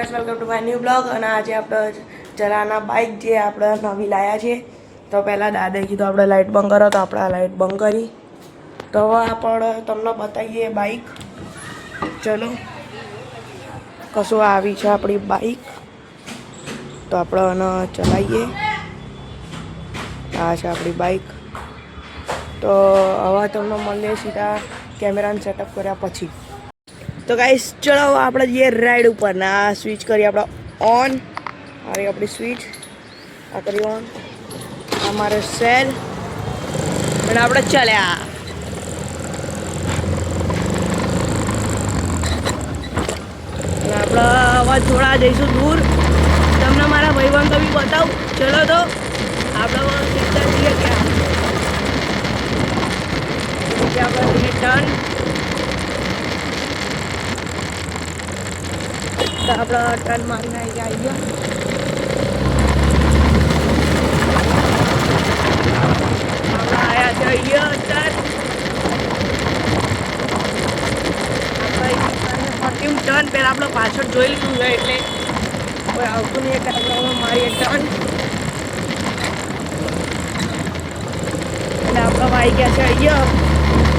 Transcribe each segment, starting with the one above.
Guys welcome to my new blog અને આજે આપણે જલાના બાઇક જે આપણે નવી લાયા છે તો પહેલાં દાદાએ કીધું આપણે લાઇટ બંધ કરો તો આપણે આ લાઇટ બંધ કરી તો હવે આપણે તમને બતાવીએ બાઇક ચલો કશું આવી છે આપણી બાઇક તો આપણે આને ચલાવીએ આ છે આપણી બાઇક તો હવે તમને મળીએ સીધા કેમેરાને સેટઅપ કર્યા પછી તો ગાઈસ ચલો આપણે જઈએ રાઈડ ઉપર ને આ સ્વિચ કરી આપણે ઓન આ રહી આપણી સ્વિચ આ કરી ઓન અમારે સેલ અને આપણે ચાલ્યા અને આપણે હવે થોડા જઈશું દૂર તમને મારા ભાઈબંધો બી બતાવું ચલો તો આપણે સીધા જઈએ ક્યાં આપણે ટર્ન તો આપણે ટર્ન મારીને આવી ગયા આપણે આવ્યા છે અહીંયા ટર્ન ટર્ન પહેલાં આપણે પાછળ જોઈ લીધું છે એટલે કોઈ આવતું નહીં એટલે આપણે મારીએ ટર્ન એટલે આપણે આવી ગયા છે અહીંયા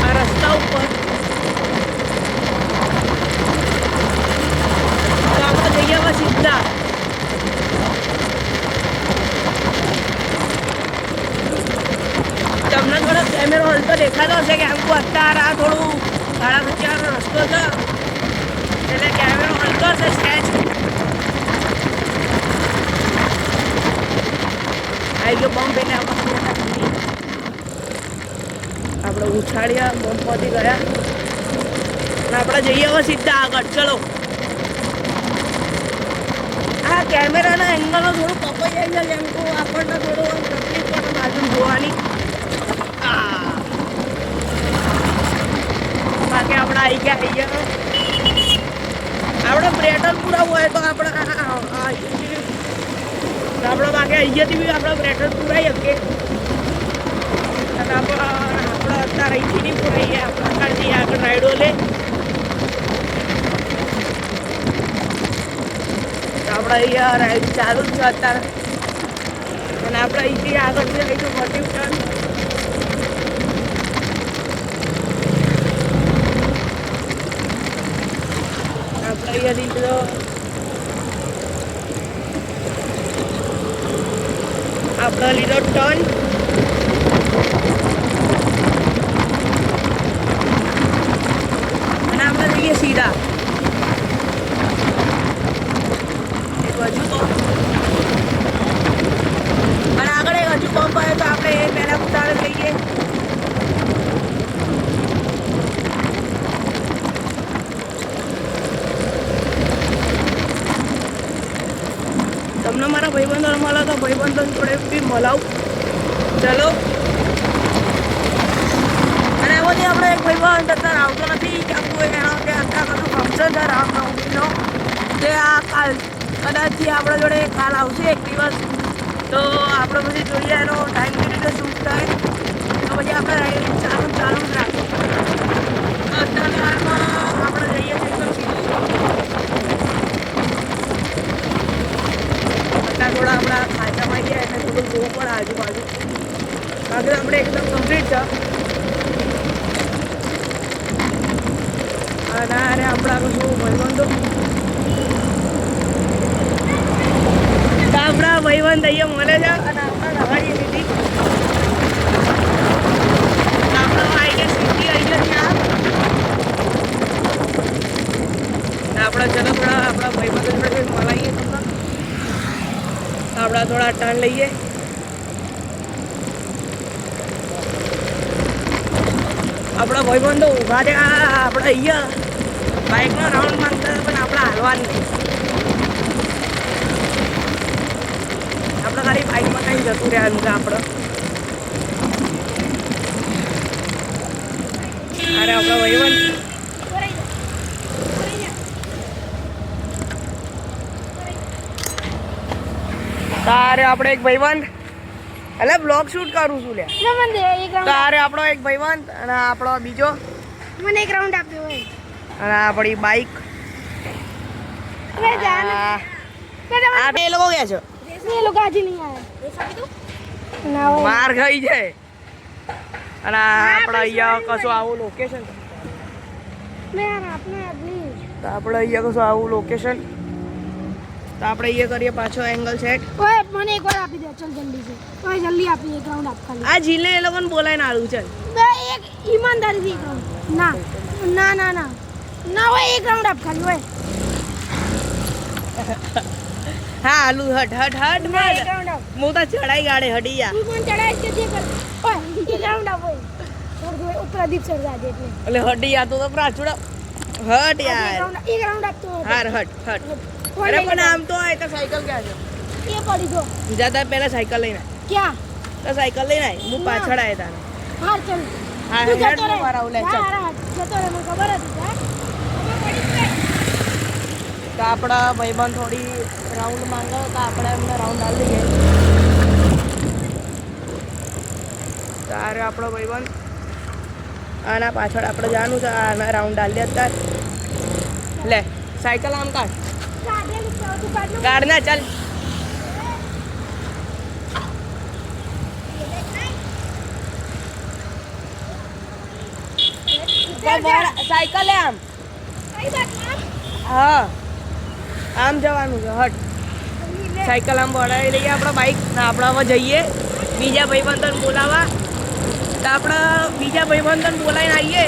આ રસ્તા ઉપર સીધા તમને થોડો કેમેરો હલતો દેખાતો હશે કે આમ અત્યારે આ થોડું સાડા ખર્ચાનો રસ્તો છે એટલે કેમેરો હલતો હશે સ્કેચ આવી ગયો બમ્પ એટલે આપણે ઉછાળ્યા બમ્પ પહોંચી ગયા અને આપણે જઈએ હવે સીધા આગળ ચલો આ કેમેરાના એંગલો થોડું કપાઈ જાય છે કેમ તો આપણને થોડું તકલીફ પડે બાજુ જોવાની બાકી આપણે આવી ગયા આપણે પેટ્રોલ પુરાવું હોય તો આપણે બાકી અહીંયાથી બી આપણે પેટ્રોલ પુરાઈ શકીએ અને આપણે અત્યારે અહીંથી નહીં પુરાઈએ આપણે આગળથી આગળ રાઈડો લે આપણે અહીંયા રાઈડ ચાલુ જ છે અત્યારે અને આપણે અહીંથી આગળ જઈશું મોટી ટર્ન આપણે અહીંયાથી તો આપણે લીધો ટર્ન અને આપણે જઈએ સીધા અને આગળ એક હજુ પંપ આવે તો આપણે એ પહેલાં ઉતારી લઈએ તમને મારા ભાઈબંધો મળો તો ભાઈબંધો જોડે બી મળાવું ચલો અને એમાંથી આપણે એક ભાઈબંધ અત્યારે આવતો નથી કે આપણું એનો કે અત્યારે કશું ફંક્શન છે રામનવમીનો તે આ કાલ કદાચથી આપણા જોડે કાલ આવશે એક દિવસ તો આપણે પછી જોઈએ એનો ટાઈમ કેવી રીતે શૂટ થાય તો પછી આપણે રાઈડિંગ ચાલુ જ રાખીએ અત્યારમાં આપણે જઈએ છીએ અત્યારે થોડા આપણા ખાંચામાં ગયા એટલે થોડું જોવું પડે આજુબાજુ બાકી આપણે એકદમ કમ્પ્લીટ છે અને અરે આપણા કશું ભાઈબંધો આપણા ભાઈબંધ અહીંયા મળે છે અને આપણે રવાડી દીધી આપણે આવી ગયા સીધી અહીંયા ત્યાં આપણે ચલો થોડા આપણા ભાઈબંધો જોડે મળાવીએ તમને આપણા થોડા ટર્ન લઈએ આપણા ભાઈબંધો ઊભા છે આપણે અહીંયા બાઇકનો રાઉન્ડ માંગતા પણ આપણે હાલવાની આપણે ખાલી બાઇકમાં કંઈ જતું રહેવાનું છે આપણે અરે આપણો ભાઈબંધ તારે આપણે એક ભાઈબંધ એટલે બ્લોગ શૂટ કરું છું લે તારે આપણો એક ભાઈબંધ અને આપણો બીજો મને એક રાઉન્ડ આપ્યો હોય અને આપણી બાઇક હવે જાન આ એ લોકો ગયા છે ये लोग आज ही नहीं आए ना वो માર ખાઈ જાય અને આપણે અહીંયા કશું આવું લોકેશન मैं यार आपने अपनी તો આપણે અહીંયા કશું આવું લોકેશન તો આપણે અહીંયા કરીએ પાછો એંગલ સેટ ओए મને એક વાર આપી દે ચલ જલ્દી से ओए जल्दी આપી એક રાઉન્ડ આપ ખાલી આ જીલે એ લોકોને બોલાઈને આલું છે બે એક ઈમાનદારી થી ના ના ના ના ના ઓए એક રાઉન્ડ આપ ખાલી ઓए હા આલુ હટ હટ હટ ના એક રાઉન્ડ આપ હું તો ચડાઈ ગાડે હટી જા તું પણ ચડાય છે જે કર ઓए એક રાઉન્ડ આપ ઓए छोड़ दो ऊपर दीप सर जा दे એટલે હટી જા તો પ્રાચુડા હટ યાર एक राउंड आप तो હાર હટ હટ અરે પણ આમ તો આ તો સાયકલ ક્યાં છે ये पड़ी दो જાતા પહેલા સાયકલ લઈને क्या તો સાયકલ લઈને આય હું પાછળ આયા તાને हार चल હા तू હેડ जतो रे મારા ઉલે ચલ हार जतो रे મને ખબર હતી જા હવે પડી ગઈ તો આપણા ભાઈબંધ થોડી રાઉન્ડ માંગે તો આપણે એમને રાઉન્ડ આલી દઈએ તારે આપણો ભાઈબંધ આના પાછળ આપણે જવાનું છે આના રાઉન્ડ આલી અત્યારે લે સાયકલ આમ કાઢ ગાડે તું કાઢ કાઢ ના ચાલ સાયકલ લે આમ કઈ વાત માં હા આમ જવાનું છે હટ સાયકલ આમ વળાવી લઈએ આપણે બાઇક ને આપણે હવે જઈએ બીજા ભાઈબંધને બોલાવવા તો આપણે બીજા ભાઈબંધને બોલાવીને આવીએ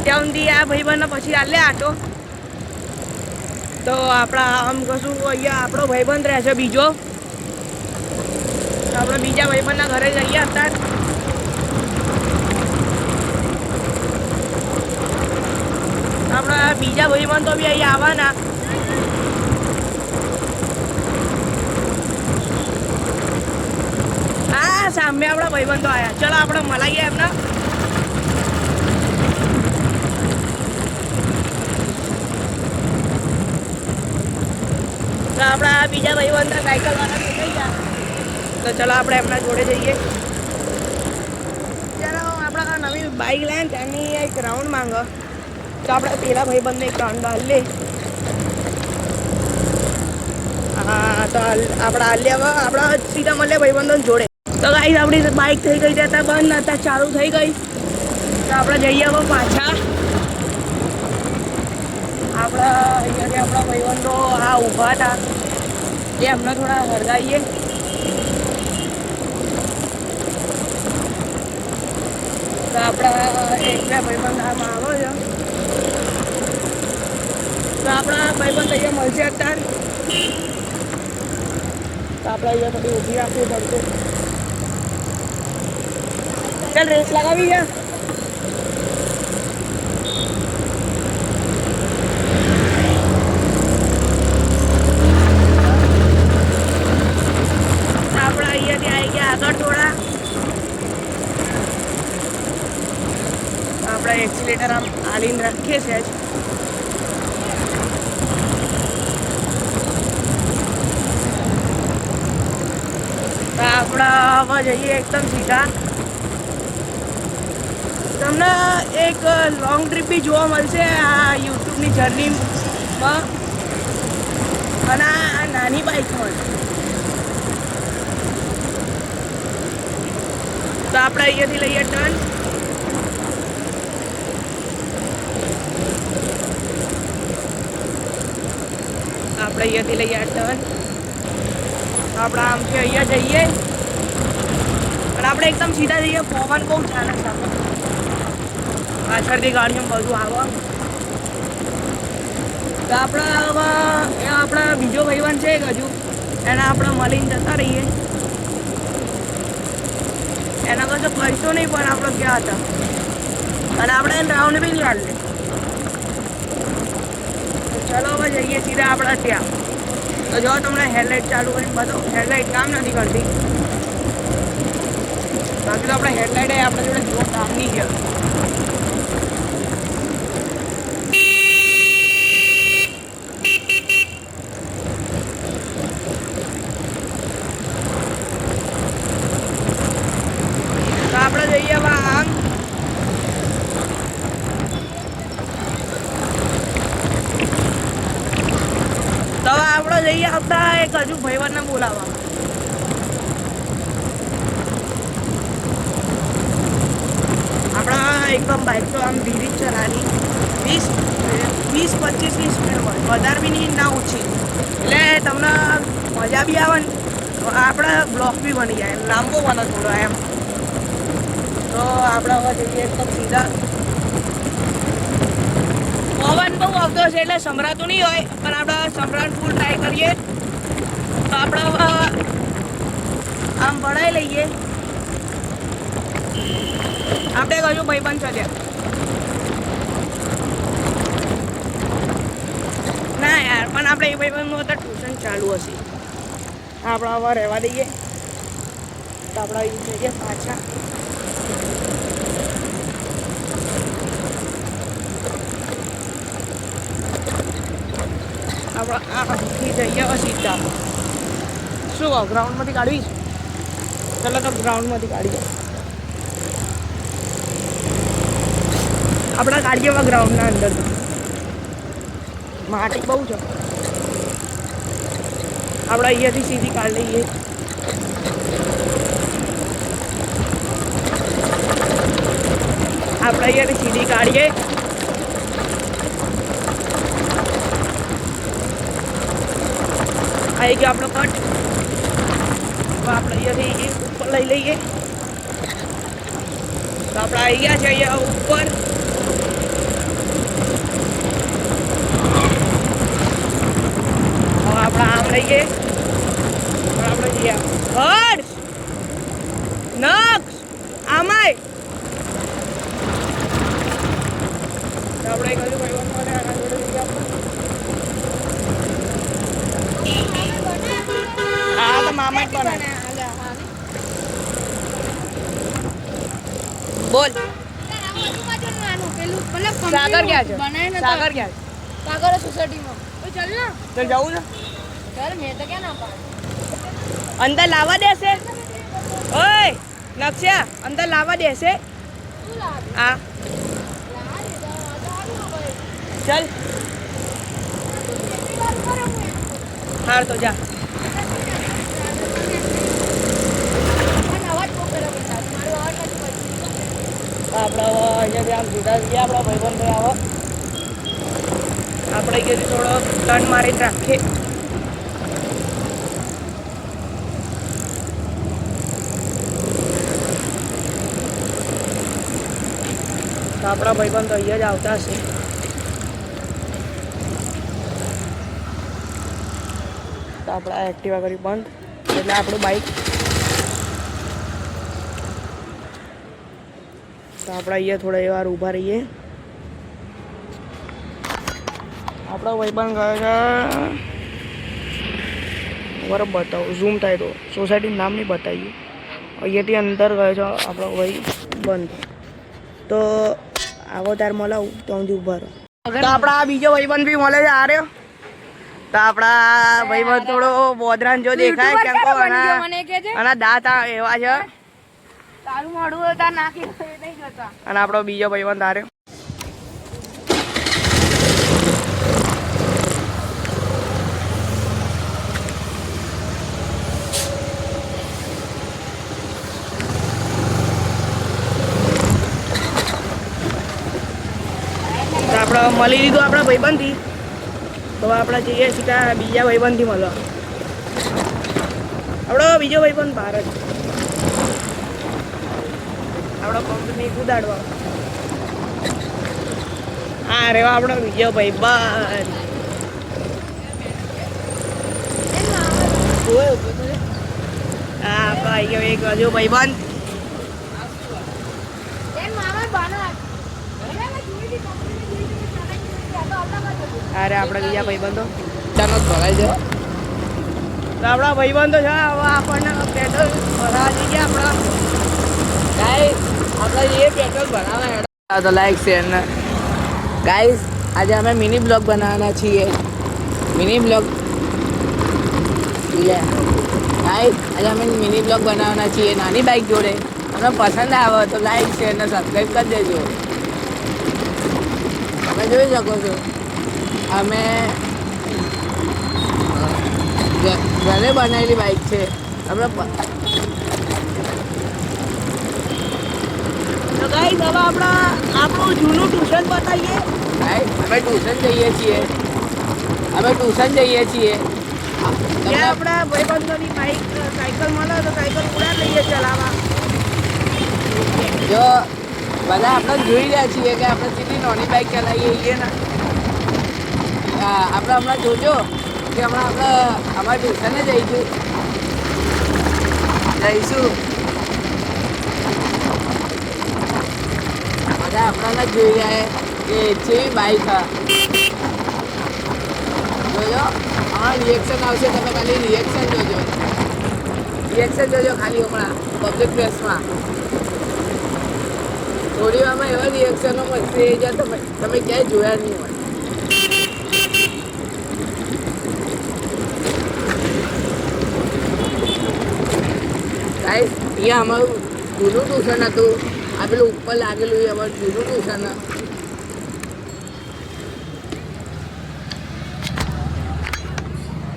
ત્યાં સુધી આ ભાઈબંધને પછી આલે આટો તો આપણા આમ કશું અહીંયા આપણો ભાઈબંધ રહેશે બીજો તો આપણે બીજા ભાઈબંધના ઘરે જઈએ અત્યારે આપણા બીજા ભાઈબંધ તો બી અહીંયા આવવાના હા સામે આપણા ભાઈબંધો આવ્યા ચલો આપણે મલાઈએ એમને તો આપણા બીજા ભાઈબંધ સાયકલ વાળા નીકળી ગયા તો ચલો આપણે એમના જોડે જઈએ ચાલો આપણે નવી બાઇક લઈએ ને ત્યાંની એક રાઉન્ડ માંગો તો આપણે પેલા ભાઈબંધને એક રાઉન્ડ લે હા તો આપણે હાલ્યા આપણા સીધા મળે ભાઈબંધો જોડે તો ગાઈસ આપણી બાઇક થઈ ગઈ હતા બંધ હતા ચાલુ થઈ ગઈ તો આપણે જઈએ હવે પાછા આપણા અહીંયાથી આપણા ભાઈબંધો આ ઊભા હતા એ એમને થોડા હળગાવીએ તો આપણા એક બે ભાઈબંધ આમાં આવે છે તો આપણા ભાઈબંધ અહીંયા મળશે અત્યારે તો આપણે અહીંયા થોડી ઊભી રાખવી પડશે ચાલ રેસ લગાવી છે આપણે અહીંયાથી આવી ગયા આગળ થોડા આપણે એક્સિલેટર આમ આલીને રાખીએ છીએ જ તો આપણે હવે જઈએ એકદમ સીધા તમને એક લોંગ ટ્રીપ બી જોવા મળશે આ યુટ્યુબની જર્નીમાં અને આ નાની બાઇકમાં તો આપણે અહીંયાથી લઈએ ટર્ન આપણે અહીંયાથી લઈએ આ ટર્ન આપણે આમથી અહીંયા જઈએ અને આપણે એકદમ સીધા જઈએ પવન બહુ ચાલે છે પાછળથી ગાડીઓ બધું આવે તો આપણે હવે એ આપણા બીજો ભાઈબંધ છે એક હજુ એને આપણે મળીને જતા રહીએ એના કશો પૈસો નહીં પણ આપણે ક્યાં હતા અને આપણે એને રાઉન્ડ બી નહીં હાલે ચલો હવે જઈએ સીધા આપણા ત્યાં તો જો તમને હેડલાઇટ ચાલુ કરીને બધો હેડલાઇટ કામ નથી કરતી બાકી તો આપણે હેડલાઇટ આપણા જોડે જો કામની છે તો આપણે જઈએ હવે આમ તો હવે આપણે જઈએ આવતા એક હજુ ભાઈબંધને બોલાવવા. આપણા એકદમ બાઇક તો આમ ધીરી જ ચલાવવાની, 20-25ની સ્પીડ હોય, વધારે બી નહીં ના ઓછી, એટલે તમને મજા બી આવે ને. આપણે બ્લોક બી બની જાય, લાંબો બને થોડો એમ. તો આપણે હવે જઈએ એકદમ સીધા. પવન બહુ આવતો હશે એટલે સંભળાતું નહીં હોય, પણ આપણે સંભળાટ ફૂલ ટ્રાય કરીએ. તો આપણે હવે આમ ભણાઈ લઈએ. આપણે કયું ભાઈબંધ છે ત્યાં? ના યાર, પણ આપણે એ ભાઈબંધનું તો ટ્યુશન ચાલુ હશે. આપણે હવે રહેવા દઈએ. તો આપણે જઈએ પાછા. આપણે આથી જઈએ સીધા. શું ગ્રાઉન્ડમાંથી કાઢવી? ચાલો તો ગ્રાઉન્ડમાંથી કાઢીએ. આપણા કાઢીએ ગ્રાઉન્ડના અંદર. માટી બહુ છે. આપણે અહીંયાથી સીધી કાઢી લઈએ. આપણે અહીંયાથી સીધી કાઢીએ. આવી ગયો આપણો કટ. આપણે અહીંયાથી ઉપર લઈ લઈએ. તો આપણે આવી ગયા છે અહીંયા ઉપર. હવે આપણે આમ લઈએ. આપણે જઈએ હર્ષ નક્ષ આમાય. આપણે કયું ભાઈ આના જોડે લઈએ આપણે. હા તો મામા જ બનાવે. બોલ સાગર ક્યાં છે? સાગર ક્યાં છે? સાગર સોસાયટીમાં. ચાલ ને, ચાલ જવું છે. ચાલ મેં તો ક્યાં ના પાડું. અંદર લાવવા દેશે? ઓય નક્ષા, અંદર લાવવા દેશે? શું લાવે? હા ચાલ. હાર તો જા. આપણે અહીંયાથી આમ સીધા જઈએ. આપણા ભાઈબંધ આવો. આપણે અહીંયાથી થોડો ટર્ન મારીને રાખીએ. તો આપણા ભાઈબંધ તો અહીંયા જ આવતા હશે. તો આપણા એક્ટિવા કરી બંધ, એટલે આપણું બાઇક. તો આપણે અહીંયા થોડા વાર ઊભા રહીએ. આપણો ભાઈબંધ ગયો છે. બરાબર બતાવો, ઝૂમ થાય તો. સોસાયટીનું નામ નહીં બતાવીએ. અહીંયાથી અંદર ગયો છે આપણો ભાઈ બંધ. તો આવો ત્યારે મળાવું તો હું ઊભા રહો. તો આપણા આ બીજો ભાઈબંધ બી મળે છે. આ રહ્યો. તો આપણા ભાઈબંધ થોડો બોદરાન જો દેખાય કેમ કહો. અને દાંત એવા છે. તારું મોઢું હતા નાખી નહીં જતા. અને આપણો બીજો ભાઈબંધ આ રહ્યો. આપણે મળી લીધું આપણા ભાઈબંધથી. તો આપણે જઈએ સીધા બીજા ભાઈબંધથી મળવા. આપણો બીજો ભાઈબંધ ભારત. આપણો કંપની કુદાડવા. હા રેવા આપણો બીજો ભાઈબંધ. હા ભાઈ ગયો એક હજુ ભાઈબંધ. અરે આપણે બીજા ભાઈબંધો ચાલો ભરાય છે. તો આપણા ભાઈબંધો છે. હવે આપણને પેટ્રોલ ભરાવા જઈએ. આપણા ગાઈસ આપણે એ પેટ્રોલ ભરાવા તો લાઈક શેર ને ગાઈસ આજે અમે મિની બ્લોગ બનાવવાના છીએ. મિની બ્લોગ લે ગાઈસ આજે અમે મિની બ્લોગ બનાવવાના છીએ નાની બાઈક જોડે. અમને પસંદ આવે તો લાઈક શેર ને સબસ્ક્રાઈબ કરી દેજો. તમે જોઈ શકો છો અમે ઘરે બનાવેલી બાઇક છે આપણે તો ગાઈસ હવે આપણું જૂનું ટ્યુશન બતાવીએ. અમે ટ્યુશન જઈએ છીએ ત્યાં આપણા ભાઈબંધોની સાયકલ મળે તો સાયકલ ઉડા લઈએ ચલાવવા. જો બધા આપણે જોઈ રહ્યા છીએ કે આપણે કેટલી નાની બાઇક ચલાવીએ છીએ ને આપણે હમણાં જોજો કે હમણાં આપણે અમારા ટ્યુશને જઈશું બધા આપણાને જોઈ રહ્યા કે કેવી બાઇક જોજો હમણાં રિએક્શન આવશે તમે ખાલી રિએક્શન જોજો ખાલી હમણાં પબ્લિક પ્લેસમાં થોડી વારમાં એવા રિએક્શનો મળશે જ્યાં તમે ક્યાંય જોયા નહીં હોય. ગાઈસ અહીંયા અમારું જૂનું ટ્યુશન હતું આ પેલું ઉપર લાગેલું એ અમારું જૂનું ટ્યુશન.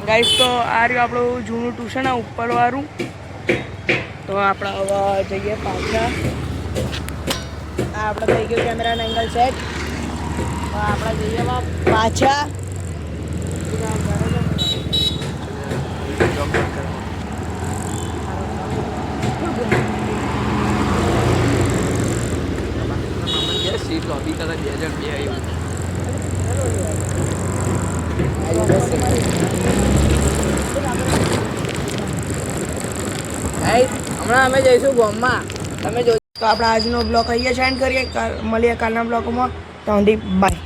ગાઈસ તો આ રહ્યું આપણું જૂનું ટ્યુશન આ ઉપરવાળું. તો આપણે હવે જઈએ પાછા. આ આપણે થઈ ગયું કેમેરાનો એંગલ સેટ. તો આપણે જઈએ હવે પાછા. સીટ લોબી તરફ 2 જણ બે આવ્યું. હમણાં અમે જઈશું ગોમમાં તમે જો. તો આપણે આજનો બ્લોગ અહીંયા સેન્ડ કરીએ. મળીએ કાલના બ્લોગમાં. તો બાય.